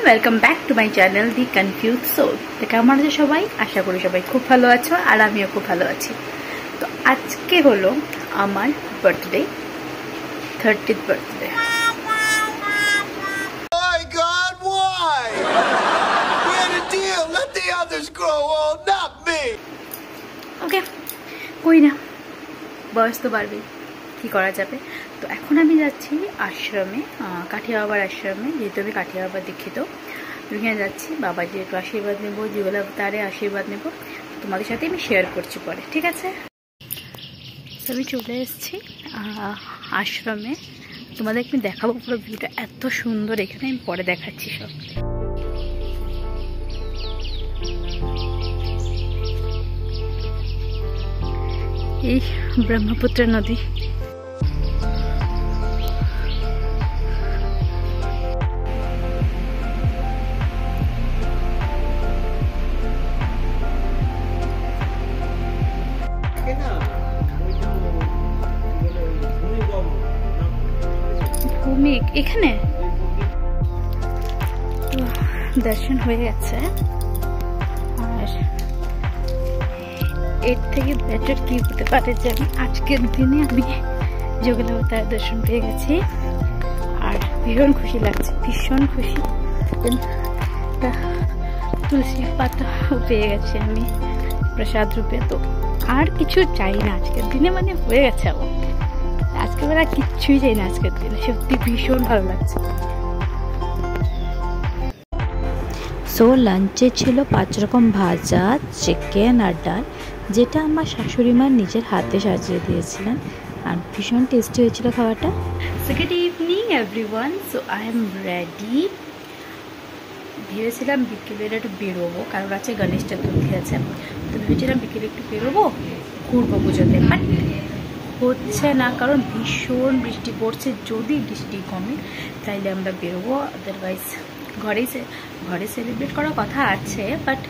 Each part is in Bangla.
Welcome back to my channel the confused soul. तो केमन आछो सबाई? आशा करी सबाई खूब भालो आछो और आमिओ खूब भालो आछि। तो आज के हलो आमार बार्थडे, 30th बार्थडे। ओके कोई ना, बयस तो बाड़बेई, कि करा जाबे। तो एखन आमी जाচ্ছি आश्रमे, काठिया बाবার आश्रमे, जेहेतु आमी काठिया बाবার दीक्षित। ওখানে যাচ্ছি বাবাজির একটু আশীর্বাদ নেব, জীবলা তারে আশীর্বাদ নেব। তোমাদের সাথে আমি শেয়ার করছি পরে, ঠিক আছে? আমি চলে এসেছি আশ্রমে, তোমাদের আমি দেখাবো পুরো ভিউটা এত সুন্দর। এখানে আমি পরে দেখাচ্ছি সব। এই ব্রহ্মপুত্র নদী, এখানে তো দর্শন হয়ে গেছে। আর এর থেকে বেটার কি হতে পারে যে আমি আজকের দিনে আমি যোগলাবতার দর্শন পেয়ে গেছি। আর ভীষণ খুশি লাগছে, ভীষণ খুশি। তুলসী পাতা পেয়ে গেছি আমি প্রসাদ রূপে। তো আর কিছু চাই না আজকের দিনে, মানে হয়ে গেছে আমার। আজকে বেলা কিচ্ছুই চাই না আজকের দিনে, সত্যি ভীষণ ভালো লাগছে। সো লাঞ্চে ছিল 5 রকম ভাজা, চিকেন আর ডাল, যেটা আমার শাশুড়ি মা নিজের হাতে সাজিয়ে দিয়েছিলেন। আর ভীষণ টেস্টি হয়েছিল খাবারটা। So good evening everyone. So I am ready. ভেবেছিলাম বিকেলে একটু বেরোবো, কারণ আছে গণেশ চতুর্থী আছে। তো ভেবেছিলাম বিকেলে একটু বেরোবো, ঘুরবো পুজোতে, বাট হচ্ছে না, কারণ ভীষণ বৃষ্টি পড়ছে। যদি বৃষ্টি কমে তাইলে আমরা বেরোবো, আদারওয়াইজ ঘরে সেলিব্রেট করার কথা আছে। বাট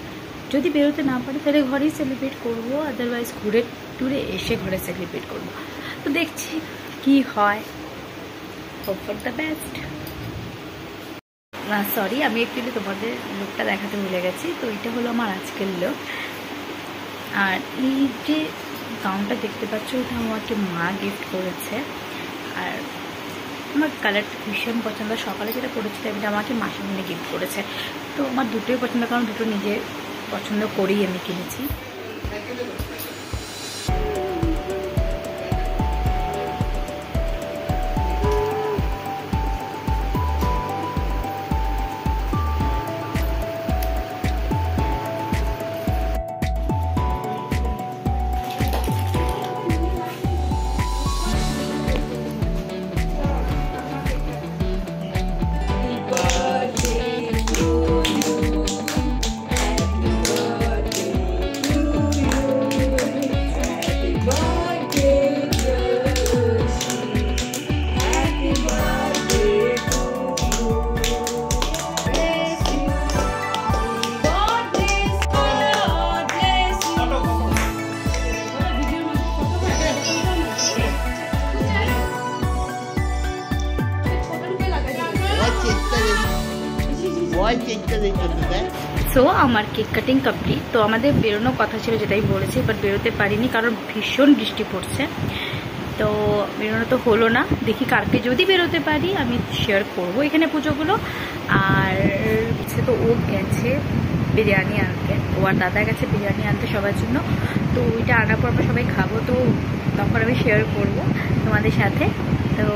যদি বেরোতে না পারি তাহলে ঘরেই সেলিব্রেট করবো, আদারওয়াইজ ঘুরে টুরে এসে ঘরে সেলিব্রেট করবো। তো দেখছি কি হয়, hope for the best. Sorry, আমি একচুয়ালি তোমাদের লুকটা দেখাতে ভুলে গেছি। তো এটা হলো আমার আজকের লুক। আর এই যে গাউনটা দেখতে পাচ্ছ, ওটা আমাকে মা গিফট করেছে। আর আমার কালারটা ভীষণ পছন্দ। সকালে যেটা পরেছিলাম এটা আমাকে মাসিমণি গিফট করেছে। তো আমার দুটোই পছন্দ, কারণ দুটো নিজে পছন্দ করেই আমি কিনেছি। সো আমার কেক কাটিং কমপ্লিট। তো আমাদের বেরোনোর কথা ছিল, যেটাই বলেছি, বাট বেরোতে পারিনি কারণ ভীষণ বৃষ্টি পড়ছে। তো বেরোনো তো হলো না। দেখি কালকে যদি বেরোতে পারি আমি শেয়ার করবো এখানে পুজোগুলো। আর সে তো ও গেছে বিরিয়ানি আনতে, ও আর দাদা গেছে বিরিয়ানি আনতে সবার জন্য। তো ওইটা আনার পর আমরা সবাই খাবো, তো তখন আমি শেয়ার করবো তোমাদের সাথে। তো